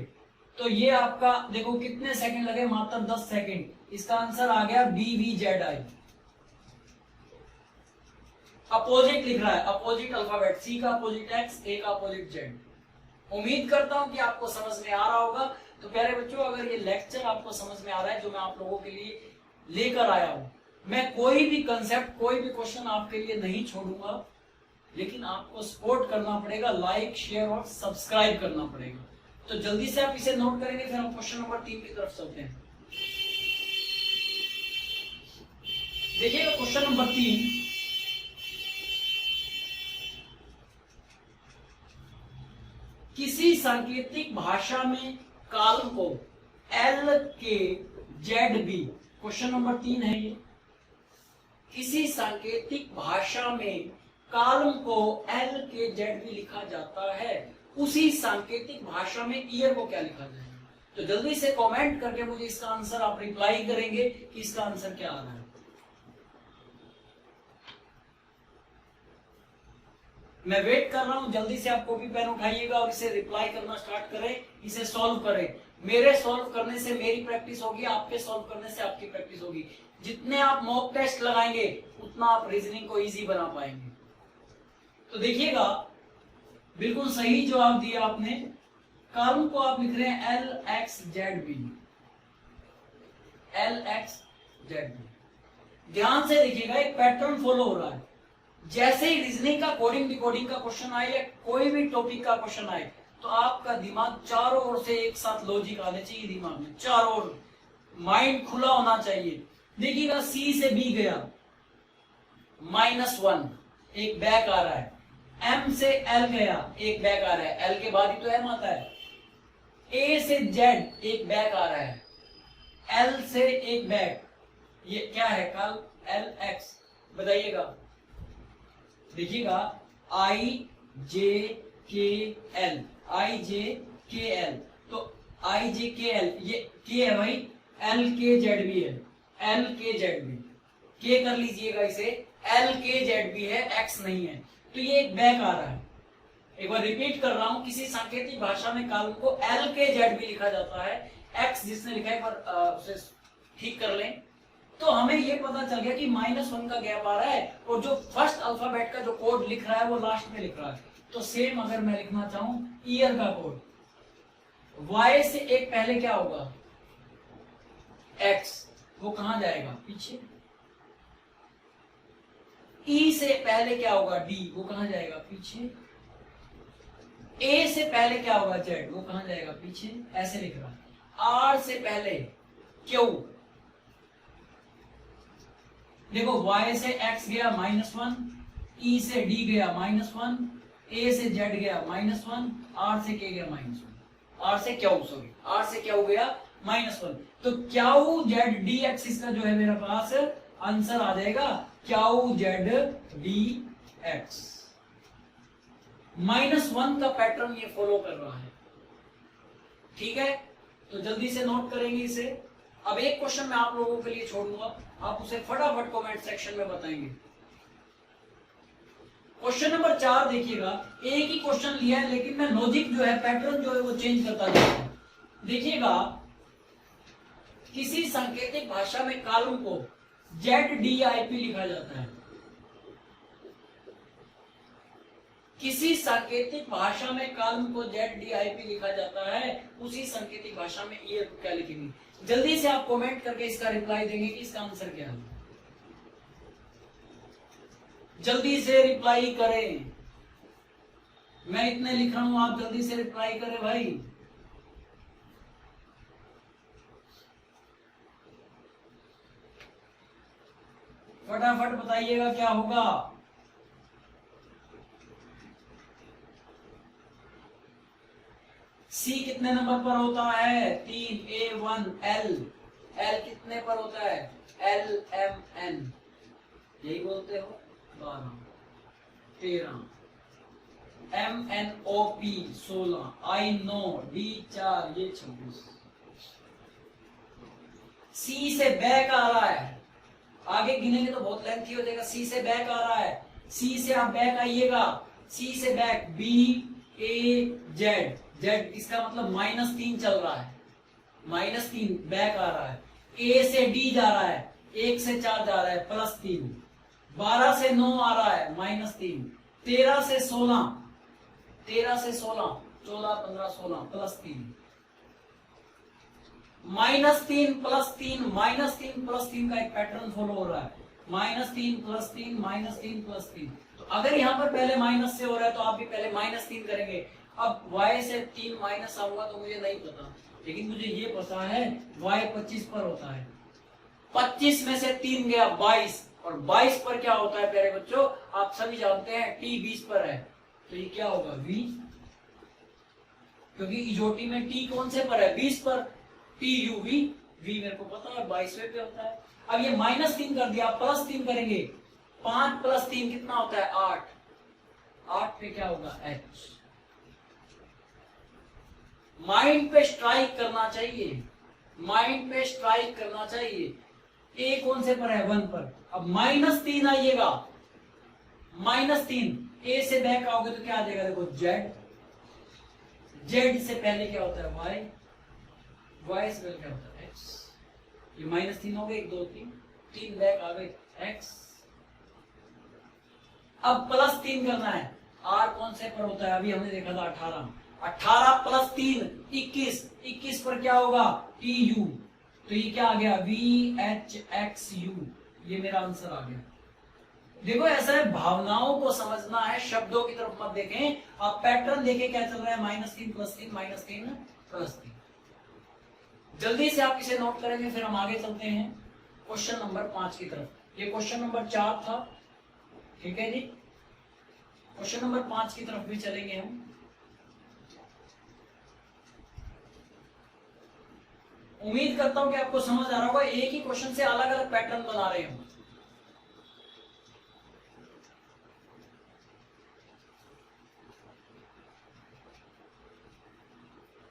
तो ये आपका देखो कितने सेकंड लगे, मात्र 10 सेकंड। इसका आंसर आ गया BVZI। अपोजिट लिख रहा है, अपोजिट अल्फाबेट, C का अपोजिट X, A का अपोजिट Z। उम्मीद करता हूं कि आपको समझ में आ रहा होगा। तो प्यारे बच्चों, अगर ये लेक्चर आपको समझ में आ रहा है जो मैं आप लोगों के लिए लेकर आया हूं, मैं कोई भी कंसेप्ट, कोई भी क्वेश्चन आपके लिए नहीं छोड़ूंगा, लेकिन आपको सपोर्ट करना पड़ेगा, लाइक, शेयर और सब्सक्राइब करना पड़ेगा। तो जल्दी से आप इसे नोट करेंगे, फिर हम क्वेश्चन नंबर 3 की तरफ चलते हैं। देखिएगा क्वेश्चन नंबर 3, किसी सांकेतिक भाषा में काल को LKZB, क्वेश्चन नंबर 3 है ये। किसी सांकेतिक भाषा में कालम को LKZB लिखा जाता है, उसी सांकेतिक भाषा में ईयर को क्या लिखा जाएगा? तो जल्दी से कमेंट करके मुझे इसका आंसर आप रिप्लाई करेंगे कि इसका आंसर क्या आ रहा है। मैं वेट कर रहा हूं, जल्दी से आप कॉपी पेन उठाइएगा और इसे रिप्लाई करना स्टार्ट करें, इसे सॉल्व करें। मेरे सॉल्व करने से मेरी प्रैक्टिस होगी, आपके सॉल्व करने से आपकी प्रैक्टिस होगी। जितने आप मॉक टेस्ट लगाएंगे उतना आप रीजनिंग को इजी बना पाएंगे। तो देखिएगा, बिल्कुल सही जवाब दिया आपने। कॉलम को आप लिख रहे हैं LXZB, LXZB। ध्यान से देखिएगा, एक पैटर्न फॉलो हो रहा है। जैसे ही रीजनिंग का, कोडिंग डिकोडिंग का क्वेश्चन आए या कोई भी टॉपिक का क्वेश्चन आए, तो आपका दिमाग चारों ओर से एक साथ लॉजिक आने चाहिए, दिमाग में चारों ओर माइंड खुला होना चाहिए। देखिएगा, C से B गया, -1, एक बैक आ रहा है। M से L गया, एक बैक आ रहा है, L के बाद ही तो M आता है। A से Z एक बैक आ रहा है, L से एक बैक, ये क्या है? कल LX, बताइएगा। देखिएगा, IJKL, IJKL, तो IJKL, ये K है भाई, LKZB है, LKZB, K कर लीजिएगा इसे, LKZB है, X नहीं है। तो ये एक बैक आ रहा है। एक बार रिपीट कर रहा हूं, किसी सांकेतिक भाषा में काल को LKZB लिखा जाता है। X जिसने लिखा है, एक बार उसे ठीक कर लें। तो हमें ये पता चल गया कि -1 का गैप आ रहा है, और जो फर्स्ट अल्फाबेट का जो कोड लिख रहा है वो लास्ट में लिख रहा है। तो सेम अगर मैं लिखना चाहूं ईयर का कोड, Y से एक पहले क्या होगा? X, वो कहां जाएगा? पीछे। E से पहले क्या होगा? D, वो कहां जाएगा? पीछे। A से पहले क्या होगा? Z, वो कहां जाएगा? पीछे। ऐसे लिख रहा है। R से पहले Q, देखो Y से X गया -1, E से D गया -1, A से Z गया -1, R से K गया -1, R से Q, सॉरी, R से Q गया -1। तो QZD एक्सिस का जो है मेरे पास आंसर आ जाएगा QZD X। -1 का पैटर्न ये फॉलो कर रहा है, ठीक है? तो जल्दी से नोट करेंगे इसे। अब एक क्वेश्चन मैं आप लोगों के लिए छोड़ूंगा, आप उसे फटाफट कमेंट सेक्शन में बताएंगे। क्वेश्चन नंबर 4 देखिएगा, एक ही क्वेश्चन लिया है लेकिन मैं लॉजिक जो है, पैटर्न जो है वो चेंज करता जा रहा हूं। देखिएगा, किसी सांकेतिक भाषा में कॉलम को ZDIP लिखा जाता है। किसी सांकेतिक भाषा में कॉलम को ZDIP लिखा जाता है, उसी सांकेतिक भाषा में ईयर को क्या लिखेंगे? जल्दी से आप कमेंट करके इसका रिप्लाई देंगे कि इसका आंसर क्या है। जल्दी से रिप्लाई करें, मैं इतने लिख रहा हूं, आप जल्दी से रिप्लाई करें भाई। फटाफट बताइएगा क्या होगा। C कितने नंबर पर होता है? 3, A1, L, L कितने पर होता है? LMN, यही बोलते हो, 12, 13, MNOP 16, I know, D 4, ये 26। C से बैक आ रहा है, आगे गिनेंगे तो बहुत लेंथी हो जाएगा। सी से बैक आ रहा है, सी से आप बैक आइएगा, सी से बैक बी ए जेड, जेड इसका मतलब -3 चल रहा है, -3 बैक आ रहा है। ए से डी जा रहा है, 1 से 4 जा रहा है +3, 12 से 9 आ रहा है -3, 13 से 16, 13 से 16, 14 15 16 +3, -3 +3 -3 +3 का एक पैटर्न फॉलो हो रहा है, -3 +3 -3 +3। तो अगर यहाँ पर पहले माइनस से हो रहा है तो आप भी पहले -3 करेंगे। अब y से 3 माइनस आऊंगा तो मुझे नहीं पता, लेकिन मुझे ये पता है y 25 पर होता है। 25 में से 3 गया 22, और 22 पर क्या होता है प्यारे बच्चों, आप सभी जानते हैं t 20 पर है, तो ये क्या होगा v, क्योंकि इजोटी में t कौन से पर है 20 पर, t u v, v मेरे को पता है 22वें पे होता है। अब ये -3 कर दिया, +3 करेंगे, 5 + 3 कितना होता है 8, 8 पे क्या होगा h। माइंड पे स्ट्राइक करना चाहिए, माइंड पे स्ट्राइक करना चाहिए। ए कौन से पर है 1 पर, अब -3 आइएगा, -3 ए से बैक आओगे तो क्या आ जाएगा, देखो जेड, जेड से पहले क्या होता है वाई, वाई से पहले क्या होता है एक्स, ये -3 हो गए, 1 2 3, 3 बैक आ गए एक्स। अब +3 करना है, आर कौन से पर होता है, अभी हमने देखा था 18, 18 + 3 21, 21 पर क्या होगा टी यू, तो ये क्या आ गया VHXU, ये मेरा आंसर आ गया। देखो ऐसा है, भावनाओं को समझना है, शब्दों की तरफ मत देखें, आप पैटर्न देखें क्या चल रहा है, -3 +3 -3 +3। जल्दी से आप इसे नोट करेंगे, फिर हम आगे चलते हैं क्वेश्चन नंबर 5 की तरफ। ये क्वेश्चन नंबर 4 था, ठीक है जी। क्वेश्चन नंबर 5 की तरफ भी चलेंगे हम। उम्मीद करता हूं कि आपको समझ आ रहा होगा, एक ही क्वेश्चन से अलग अलग पैटर्न बना रहे हैं।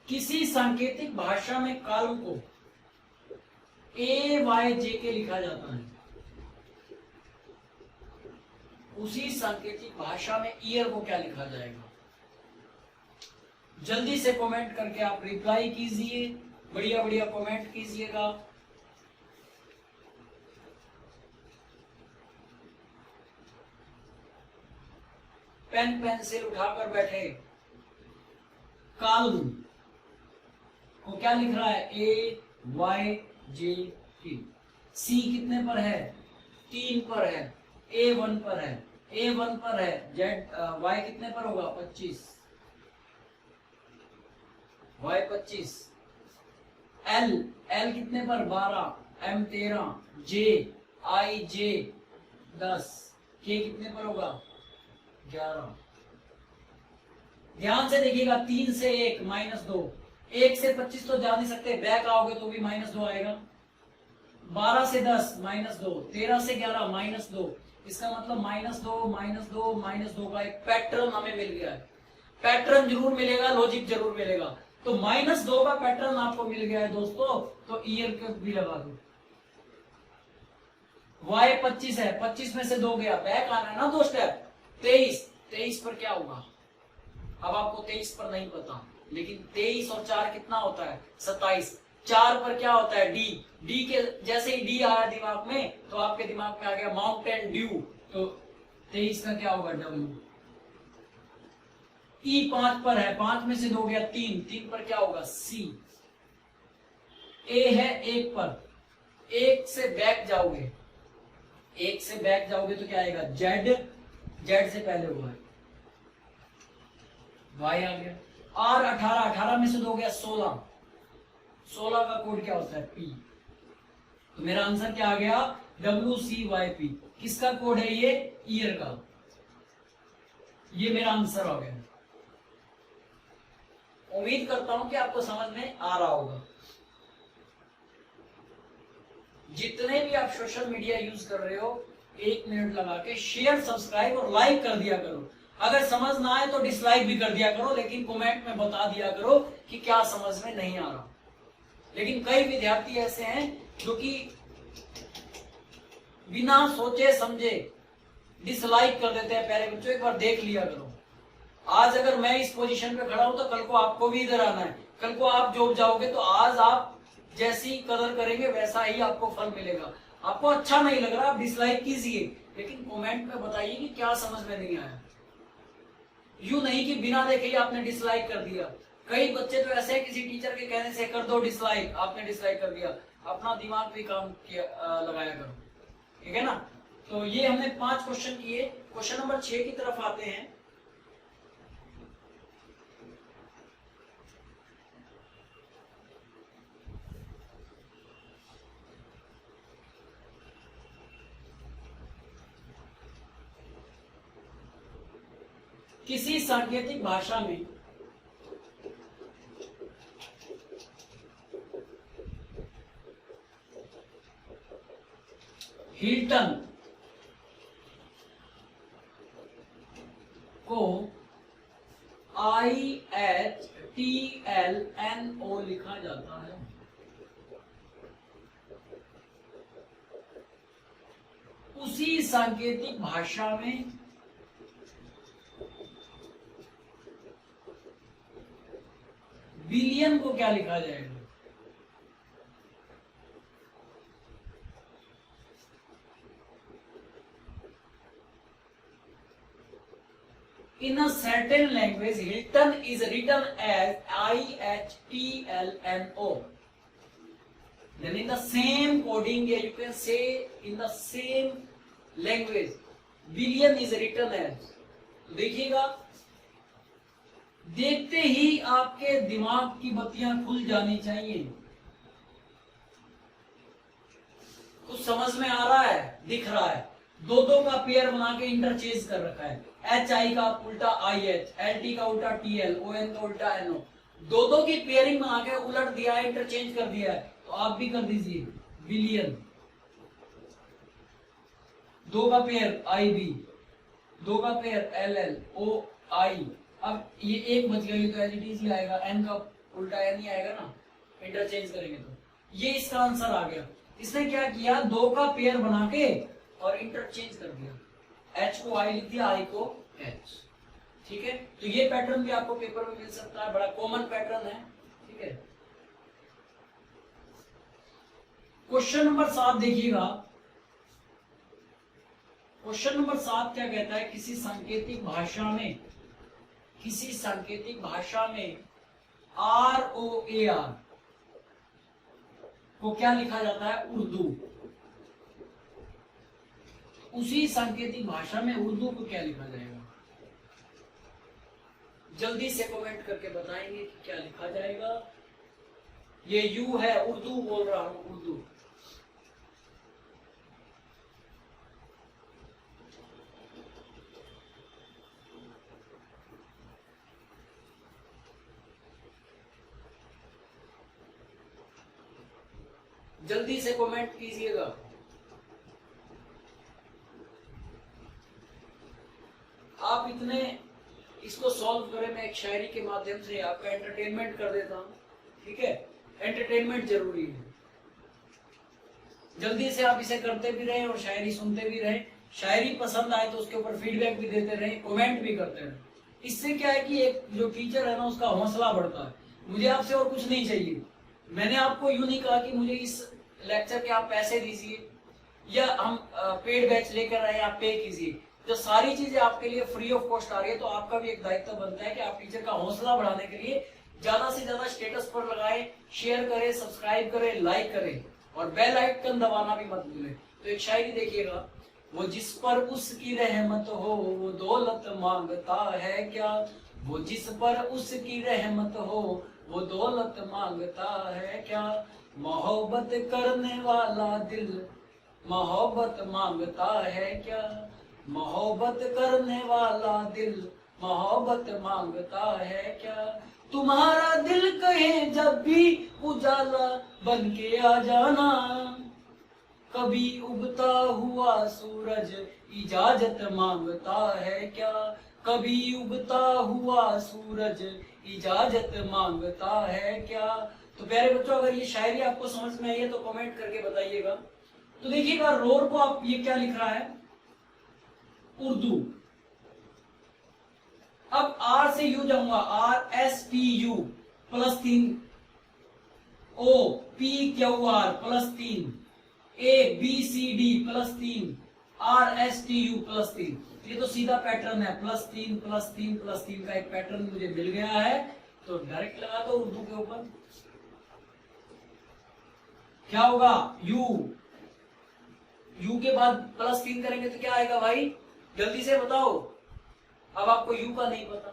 किसी सांकेतिक भाषा में काल को AYJ लिखा जाता है, उसी सांकेतिक भाषा में ईयर को क्या लिखा जाएगा। जल्दी से कमेंट करके आप रिप्लाई कीजिए, बढ़िया बढ़िया कमेंट कीजिएगा। पेन पेंसिल उठाकर बैठे, काल को क्या लिख रहा है AYJ। सी कितने पर है 3 पर है, A1 पर है, A1 पर है, जेड Y कितने पर होगा 25, Y 25, L कितने पर 12, M 13, I J 10, K कितने पर होगा 11। ध्यान से देखिएगा, 3 से 1 -2, 1 से 25 तो जा नहीं सकते, बैक आओगे तो भी -2 आएगा, 12 से 10 -2, 13 से 11 -2, इसका मतलब -2 का एक पैटर्न हमें मिल गया है। पैटर्न जरूर मिलेगा, लॉजिक जरूर मिलेगा। तो -2 का पैटर्न आपको मिल गया है दोस्तों, तो ईयर के भी लगा दो। Y 25 है, 25 में से 2 गया, बैक आना है ना 2 स्टेप, 23 पर क्या होगा। अब आपको 23 पर नहीं पता, लेकिन 23 और 4 कितना होता है 27, 4 पर क्या होता है डी के जैसे ही डी आया दिमाग में तो आपके दिमाग में आ गया माउंटेन ड्यू, तो 23 का क्या होगा W। E 5 पर है, 5 में से 2 गया 3 पर क्या होगा C। A है 1 पर, 1 से बैक जाओगे, 1 से बैक जाओगे तो क्या आएगा Z से पहले हुआ है, Y आ गया। R 18 में से 2 गया 16 का कोड क्या होता है P। तो मेरा आंसर क्या आ गया WCYP। किसका कोड है ये, ईयर का। ये मेरा आंसर आ गया। उम्मीद करता हूं कि आपको समझ में आ रहा होगा। जितने भी आप सोशल मीडिया यूज कर रहे हो, 1 मिनट लगा के शेयर, सब्सक्राइब और लाइक कर दिया करो। अगर समझ ना आए तो डिसलाइक भी कर दिया करो, लेकिन कमेंट में बता दिया करो कि क्या समझ में नहीं आ रहा। लेकिन कई विद्यार्थी ऐसे हैं जो कि बिना सोचे समझे डिसलाइक कर देते हैं प्यारे बच्चों। एक बार देख लिया करो, आज अगर मैं इस पोजीशन पे खड़ा हूं तो कल को आपको भी इधर आना है, कल को आप जॉब जाओगे तो आज आप जैसी कदर करेंगे वैसा ही आपको फल मिलेगा। आपको अच्छा नहीं लग रहा, आप डिसलाइक कीजिए, लेकिन कमेंट में बताइए कि क्या समझ में नहीं आया। यूं नहीं कि बिना देखे ही आपने डिसलाइक कर दिया। कई बच्चे तो ऐसे हैं, किसी टीचर के कहने से कर दो डिसलाइक, आपने डिसलाइक कर दिया। अपना दिमाग भी काम किया लगाया करो, ठीक है ना। तो ये हमने 5 क्वेश्चन किए। क्वेश्चन नंबर 6 की तरफ आते हैं। किसी सांकेतिक भाषा में हिल्टन को IHTLNO लिखा जाता है। उसी सांकेतिक भाषा में बिलियन को क्या लिखा जाएगा? In a certain language, Hilton is written as IHTLNO. Then in the same coding, you can say in the same language, billion is written as. देखिएगा, देखते ही आपके दिमाग की बत्तियां खुल जानी चाहिए। कुछ समझ में आ रहा है, दिख रहा है। दो का पेयर बना के इंटरचेंज कर रखा है। HI का उल्टा IH, LT का उल्टा TL, ON का उल्टा NO। दो की पेयरिंग बना के उलट दिया है, इंटरचेंज कर दिया है। तो आप भी कर दीजिए बिलियन। 2 का पेयर IB, 2 का पेयर LL, OI। अब ये एक बच गया, तो एज ही आएगा, N का उल्टा N ही आएगा ना, इंटरचेंज करेंगे तो। ये इसका आंसर आ गया। इसने क्या किया, 2 का पेयर बना के और इंटरचेंज कर दिया। H को I लिख दिया, I को H। ठीक है, तो ये पैटर्न भी आपको पेपर में मिल सकता है, बड़ा कॉमन पैटर्न है। ठीक है, क्वेश्चन नंबर 7 देखिएगा। क्वेश्चन नंबर 7 क्या कहता है, किसी सांकेतिक भाषा में ROAR को क्या लिखा जाता है, उर्दू। उसी सांकेतिक भाषा में उर्दू को क्या लिखा जाएगा? जल्दी से कमेंट करके बताएंगे कि क्या लिखा जाएगा। ये यू है, उर्दू बोल रहा हूं, उर्दू। जल्दी से कमेंट कीजिएगा। आप इतने इसको सॉल्व करें, मैं एक शायरी के माध्यम से आपका एंटरटेनमेंट कर देता हूं। ठीक है, एंटरटेनमेंट जरूरी है। जल्दी से आप इसे करते भी रहें और शायरी सुनते भी रहें। शायरी पसंद आए तो उसके ऊपर फीडबैक भी देते रहें, कमेंट भी करते रहें। इससे क्या है कि एक जो टीचर है ना, उसका हौसला बढ़ता है। मुझे आपसे और कुछ नहीं चाहिए। मैंने आपको यूं नहीं कहा कि मुझे इस लेक्चर के आप पैसे दीजिए या हम पेड बैच लेकर आए, आप पे कीजिए। जो सारी चीजें आपके लिए फ्री ऑफ कॉस्ट आ रही है, तो आपका भी एक दायित्व बनता है कि आप टीचर का हौसला बढ़ाने के लिए ज्यादा से ज्यादा स्टेटस पर लगाएं, शेयर करें, सब्सक्राइब करें, लाइक करें और बेल आइकन दबाना भी मत भूलें। तो एक शायरी देखिएगा, वो जिस पर उसकी रहमत हो वो दौलत मांगता है क्या, वो जिस पर उसकी रहमत हो वो दौलत मांगता है क्या, मोहब्बत करने वाला दिल मोहब्बत मांगता है क्या, मोहब्बत करने वाला दिल मोहब्बत मांगता है क्या, तुम्हारा दिल कहे जब भी उजाला बन के आ जाना, कभी उगता हुआ सूरज इजाजत मांगता है क्या, कभी उगता हुआ सूरज इजाजत मांगता है क्या। तो प्यारे बच्चों, अगर ये शायरी आपको समझ में आई है तो कमेंट करके बताइएगा। तो देखिएगा रोर को आप ये क्या लिख रहा है, उर्दू। अब आर से यू जाऊंगा, R S T U plus 3, O P Q R plus 3, A B C D plus 3, R S T U plus 3। ये तो सीधा पैटर्न है, प्लस 3 प्लस 3 प्लस 3 का एक पैटर्न मुझे मिल गया है। तो डायरेक्ट लगा दो उर्दू के ऊपर, क्या होगा, यू, यू के बाद प्लस 3 करेंगे तो क्या आएगा भाई, जल्दी से बताओ। अब आपको यू का नहीं पता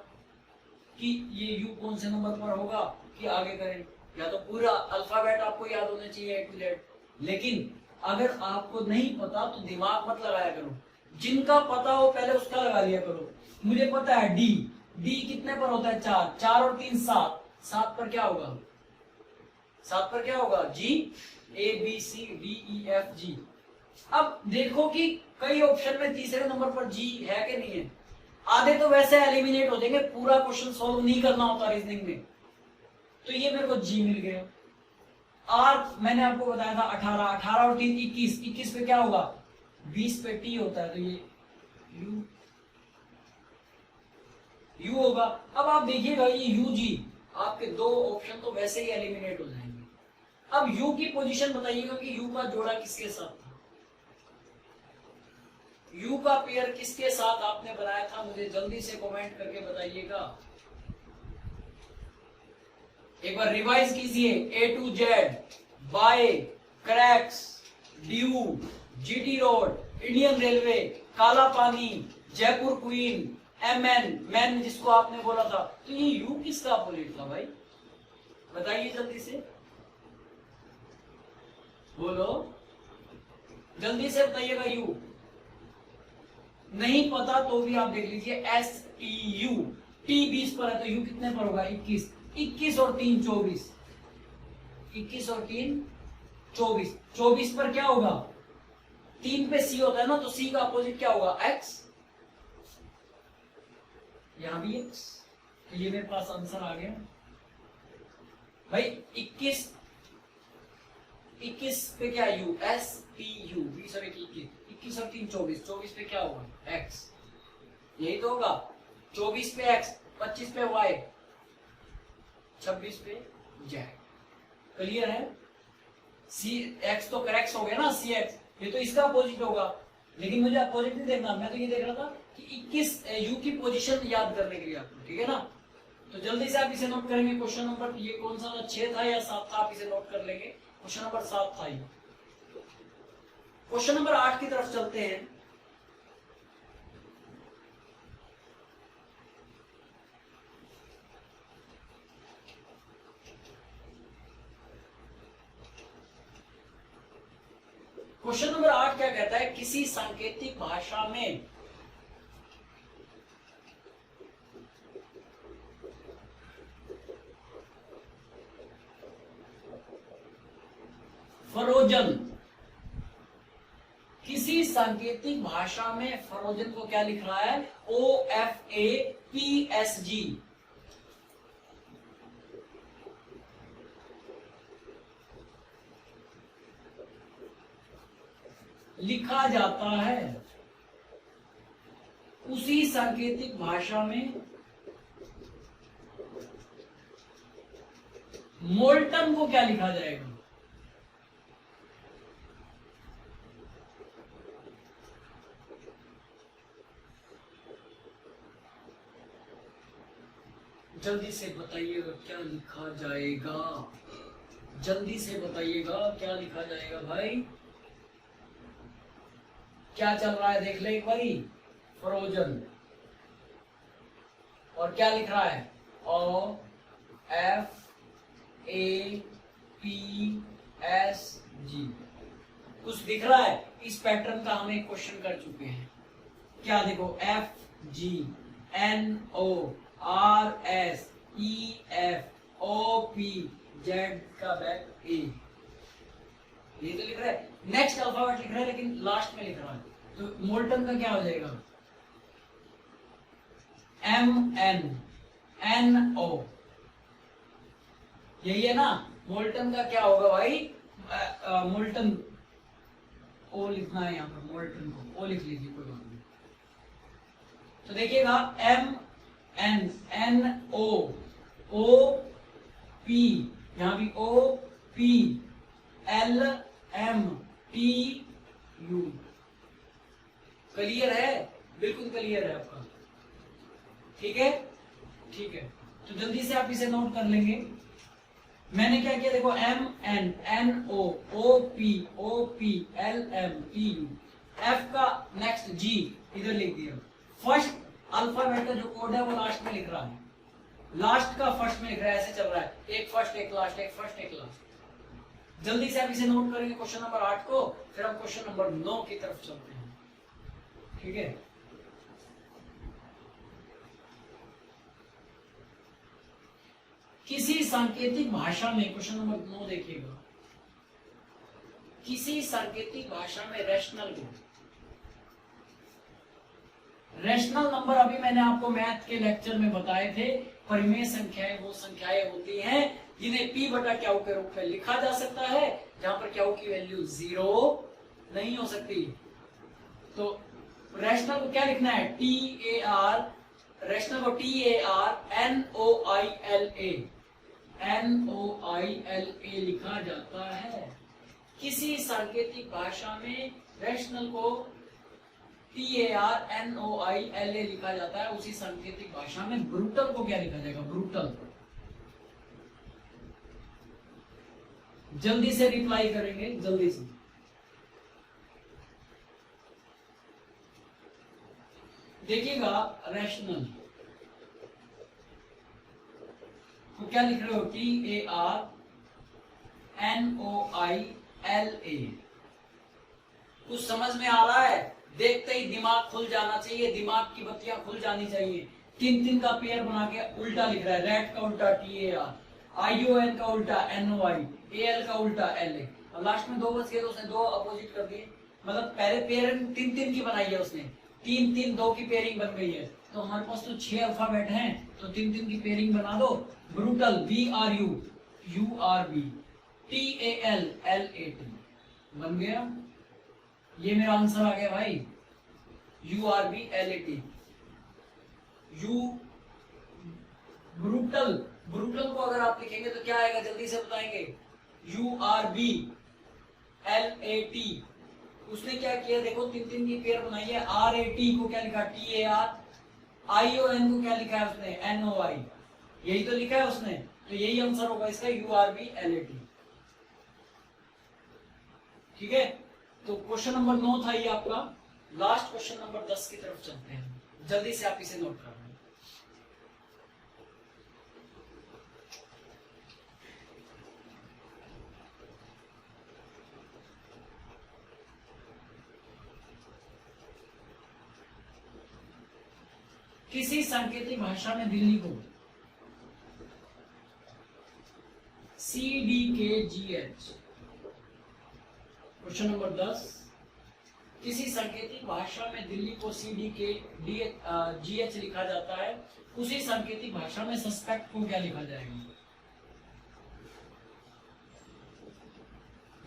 कि ये यू कौन से नंबर पर होगा कि आगे करें, या तो पूरा अल्फाबेट आपको याद होना चाहिए A to Z। लेकिन अगर आपको नहीं पता तो दिमाग मत लगाया करो, जिनका पता हो पहले उसका लगा लिया करो। मुझे पता है डी, डी कितने पर होता है, 4, 4 और 3 7, 7 पर क्या होगा, 7 पर क्या होगा, G, A B C D E F G. अब देखो कि कई ऑप्शन में तीसरे नंबर पर जी है कि नहीं है। आधे तो वैसे एलिमिनेट हो जाएंगे, पूरा क्वेश्चन सॉल्व नहीं करना होता रीजनिंग में। तो ये मेरे को जी मिल गया। आर मैंने आपको बताया था 18, 18 और 3 21, 21 पे क्या होगा, 20 पे टी होता है, तो ये यू, यू होगा। अब आप देखिएगा ये यू जी, आपके दो ऑप्शन तो वैसे ही एलिमिनेट हो जाएंगे। अब यू की पोजीशन बताइएगा कि यू का जोड़ा किसके साथ था, यू का पेयर किसके साथ आपने बनाया था, मुझे जल्दी से कमेंट करके बताइएगा। एक बार रिवाइज कीजिए, A to Z, bye, cracks, due, GT road, Indian railway, Kala Pani, Jaipur queen, MN, man जिसको आपने बोला था। तो ये यू किसका अपोजिट था भाई, बताइए जल्दी से, बोलो जल्दी से बताइएगा। यू नहीं पता तो भी आप देख लीजिए, एस टी यू, टी 20 पर है तो यू कितने पर होगा, 21, 21 और 3 24, 21 और 3 24, 24 पर क्या होगा, 3 पे सी होता है ना, तो सी का अपोजिट क्या होगा, एक्स, यहां भी एक्स। तो ये मेरे पास आंसर आ गया भाई। 21 पे क्या, यू, एस टी यू, 20 और 21 और 3 24, 24 पे क्या होगा, एक्स, यही तो होगा। 24 पे एक्स, 25 पे वाई, 26 पे जेड। क्लियर है, सी एक्स तो करेक्ट हो गया ना, सी एक्स, ये तो इसका अपोजिट होगा। लेकिन मुझे अपोजिट नहीं देखना, मैं तो ये देख रहा था कि 21 यू की पोजीशन याद करने के लिए आपको, ठीक है ना। तो जल्दी से आप इसे नोट करेंगे। क्वेश्चन नंबर ये कौन सा था, 6 था या 7 था, आप इसे नोट कर लेंगे। क्वेश्चन नंबर 7 था ये। क्वेश्चन नंबर 8 की तरफ चलते हैं। क्वेश्चन नंबर 8 क्या कहता है, किसी सांकेतिक भाषा में फरोजन, किसी सांकेतिक भाषा में फरोजन को क्या लिख रहा है, OFAPSG। लिखा जाता है, उसी सांकेतिक भाषा में मोल्टन को क्या लिखा जाएगा, जल्दी से बताइएगा क्या लिखा जाएगा, जल्दी से बताइएगा क्या लिखा जाएगा भाई। क्या चल रहा है देख ले एक बारी, फ्रोजन, और क्या लिख रहा है, OFAPSG। कुछ दिख रहा है, इस पैटर्न का हम एक क्वेश्चन कर चुके हैं। क्या देखो, FGNORSEFOPZ का बैक A, ये तो लिख रहा है। नेक्स्ट अल्फाबेट लिख रहा है लेकिन लास्ट में लिख रहा है, तो मोल्टन का क्या हो जाएगा, MNNO, यही है ना। मोल्टन का क्या होगा भाई, मोल्टन ओ लिखना है यहाँ पर, मोल्टन को ओ लिख लीजिए, कोई बात नहीं। तो देखिएगा MnNO OP, यहाँ भी OP LMTU। क्लियर है? बिल्कुल क्लियर है आपका, ठीक है? ठीक है, तो जल्दी से आप इसे नोट कर लेंगे। मैंने क्या किया देखो, MnNO OP LMTU, F का नेक्स्ट G इधर लिख दिया। फर्स्ट अल्फाबेट का जो कोड है वो लास्ट में लिख रहा है, लास्ट का फर्स्ट में लिख रहा है, ऐसे चल रहा है, एक फर्स्ट एक लास्ट, एक फर्स्ट एक लास्ट। जल्दी से आप इसे नोट करेंगे क्वेश्चन नंबर 8 को, फिर हम क्वेश्चन नंबर 9 की तरफ चलते हैं, ठीक है? किसी सांकेतिक भाषा में, क्वेश्चन नंबर 9 देखिएगा, किसी सांकेतिक भाषा में रैशनल नंबर अभी मैंने आपको मैथ के लेक्चर में बताए थे। परिमेय संख्याएं वो संख्याएं होती हैं जिन्हें p बटा क्यू के रूप में लिखा जा सकता है, जहां पर क्यू की वैल्यू 0 नहीं हो सकती। तो रैशनल को क्या लिखना है, TAR, रैशनल को NOILA लिखा जाता है। किसी सांकेतिक भाषा में रैशनल को TAR NOILA लिखा जाता है, उसी सांकेतिक भाषा में ब्रूटल को क्या लिखा जाएगा, ब्रूटल। जल्दी से रिप्लाई करेंगे, जल्दी से। देखिएगा रैशनल तो क्या लिख रहे हो, TAR NOILA। कुछ समझ में आ रहा है? देखते ही दिमाग खुल जाना चाहिए, दिमाग की बत्तियां खुल जानी चाहिए। 3 का पेयर बना के उल्टा लिख रहा है, रेड का उल्टा TAR, ION का उल्टा NOI, AL का उल्टा LA। और लास्ट में 2 बच गए तो उसने 2 अपोजिट कर दिए, मतलब पहले पेयर 3 की बनाई है उसने, 3 2 की पेयरिंग बन गई है। तो हमारे पास तो 6 अल्फाबेट हैं, तो 3 की पेयरिंग बना दो। Brutal BRU URB TAL LAT बन गया, ये मेरा आंसर आ गया भाई, URB LAT। ब्रूटल, ब्रूटल को अगर आप लिखेंगे तो क्या आएगा, जल्दी से बताएंगे, URB LAT। उसने क्या किया देखो, 3 की पेयर बनाई है। RAT को क्या लिखा, TAR, ION को क्या लिखा है उसने, NOI, यही तो लिखा है उसने, तो यही आंसर होगा इसका, URB LAT। ठीक है, तो क्वेश्चन नंबर 9 था ये आपका। लास्ट क्वेश्चन नंबर 10 की तरफ चलते हैं, जल्दी से आप इसे नोट कर लें। किसी सांकेतिक भाषा में दिल्ली को CDKGH। क्वेश्चन नंबर 10, किसी सांकेतिक भाषा में दिल्ली को CDKGH लिखा जाता है, उसी सांकेतिक भाषा में सस्पेक्ट को क्या लिखा जाएगा,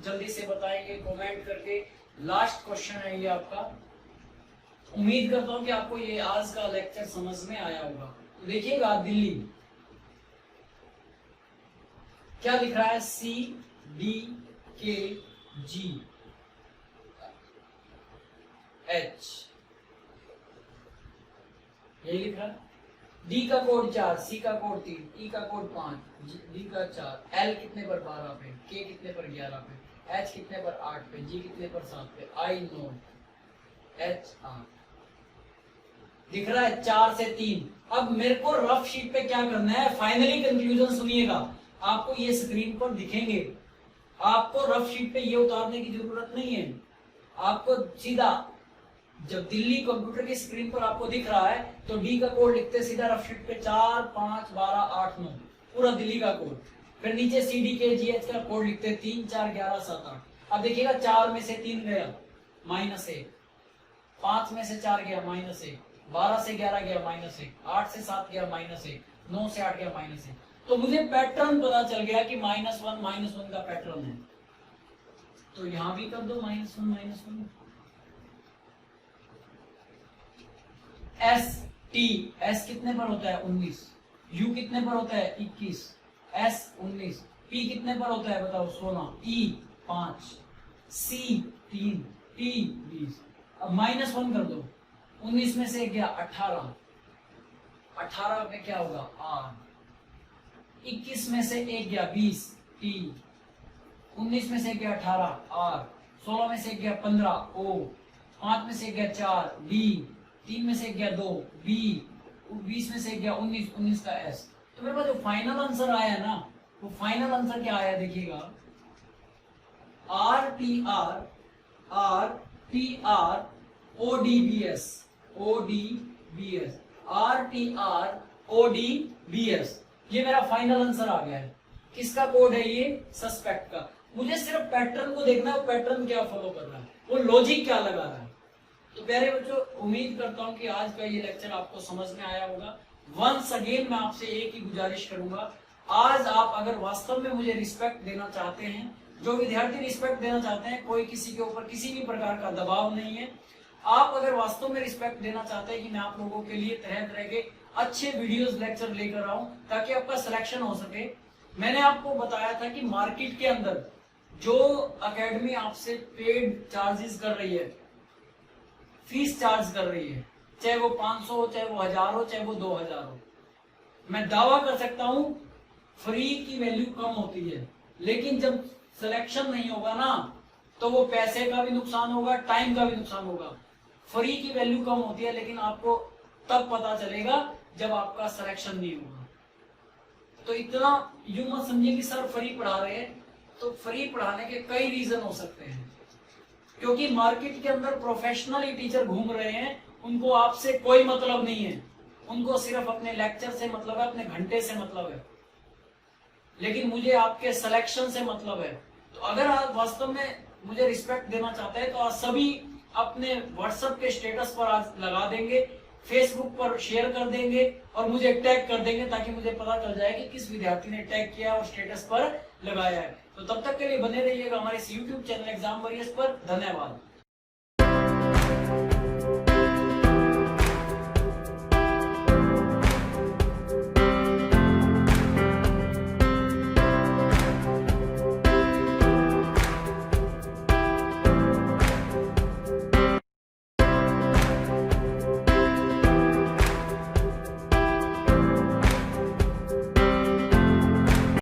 जल्दी से बताएंगे कमेंट करके। लास्ट क्वेश्चन है ये आपका। उम्मीद करता हूं कि आपको ये आज का लेक्चर समझ में आया होगा। तो देखिएगा दिल्ली क्या लिख रहा है, CDKGH, यही लिख रहा है। D का कोड 4, C का कोड 3, E का कोड 5, D का 4, L कितने पर 12 पे, K कितने पर 11 पे, H कितने पर 8 पे, G कितने पर 7 पे, I नो H 8 दिख रहा है, 4 से 3। अब मेरे को रफ शीट पे क्या करना है, फाइनली कंक्लूजन सुनिएगा, आपको ये स्क्रीन पर दिखेंगे। आपको रफ शीट पे ये उतारने की जरूरत नहीं है, आपको सीधा जब दिल्ली कंप्यूटर की स्क्रीन पर आपको दिख रहा है तो डी का कोड लिखते सीधा रफ शीट पे 4 5 12 8 9 पूरा दिल्ली का कोड, फिर नीचे CDKGH का कोड लिखते 3 4 11 7 8। अब देखिएगा 4 में से 3 गया -1, 5 में से 4 गया -1, 12 से 11 गया -1, 8 से 7 गया -1, 9 से 8 गया -1। तो मुझे पैटर्न पता चल गया कि -1 का पैटर्न है। तो यहां भी कर दो -1 एस टी, एस कितने पर होता है 19, यू कितने पर होता है 21, एस 19, पी कितने पर होता है बताओ 16, ई 5, सी 3, टी 20। अब -1 कर दो, 19 में से गया 18, 18 में क्या होगा आर, 21 में से एक गया 20 टी, 19 में से गया 18 आर, 16 में से गया 15 ओ, 5 में से गया 4 डी, 3 में से गया 2 बी, 20 में से गया 19, 19 का एस। तो मेरे पास जो फाइनल आंसर आया ना, वो फाइनल आंसर क्या आया देखिएगा, R T R O D B S, O D B S, R T R O D B S, ये मेरा फाइनल आंसर आ गया है। किसका कोड है ये, सस्पेक्ट का। मुझे सिर्फ पैटर्न को देखना है, पैटर्न क्या फॉलो कर रहा है, वो लॉजिक क्या लगा रहा है। तो प्यारे बच्चों, उम्मीद करता हूं कि आज का ये लेक्चर आपको समझ में आया होगा। वंस अगेन मैं आपसे एक ही गुजारिश करूंगा, आज आप अगर वास्तव में मुझे रिस्पेक्ट देना चाहते हैं, जो विद्यार्थी रिस्पेक्ट देना चाहते हैं, कोई किसी के ऊपर किसी भी प्रकार का दबाव नहीं है, आप अगर वास्तव में रिस्पेक्ट देना चाहते हैं कि मैं आप लोगों के लिए तरह तरह के अच्छे वीडियोस लेक्चर लेकर आऊं ताकि आपका सिलेक्शन हो सके। मैंने आपको बताया था कि मार्केट के अंदर जो एकेडमी आपसे पेड चार्जेस कर रही है, फीस चार्ज कर रही है, चाहे वो 500 हो, चाहे वो 1000 हो, चाहे वो 2000 हो, मैं दावा कर सकता हूं फ्री की वैल्यू कम होती है, लेकिन जब सिलेक्शन नहीं होगा ना, तो वो पैसे का भी नुकसान होगा, टाइम का भी नुकसान होगा। फ्री की वैल्यू कम होती है, लेकिन आपको तब पता चलेगा जब आपका सिलेक्शन नहीं होगा। तो इतना यूं मत समझिए कि सर फ्री पढ़ा रहे हैं, तो फ्री पढ़ाने के कई रीजन हो सकते हैं, क्योंकि मार्केट के अंदर प्रोफेशनली टीचर घूम रहे हैं, उनको आपसे कोई मतलब नहीं है, उनको सिर्फ अपने लेक्चर से मतलब है, अपने घंटे से मतलब है, लेकिन मुझे आपके सिलेक्शन से मतलब है। तो अगर आप वास्तव में मुझे रिस्पेक्ट देना चाहते हैं, तो आप सभी अपने व्हाट्सएप के स्टेटस पर आज लगा देंगे, फेसबुक पर शेयर कर देंगे और मुझे टैग कर देंगे, ताकि मुझे पता चल जाए कि किस विद्यार्थी ने टैग किया और स्टेटस पर लगाया है। तो तब तक के लिए बने रहिएगा हमारे इस YouTube चैनल एग्जाम वॉरियर्स पर। धन्यवाद।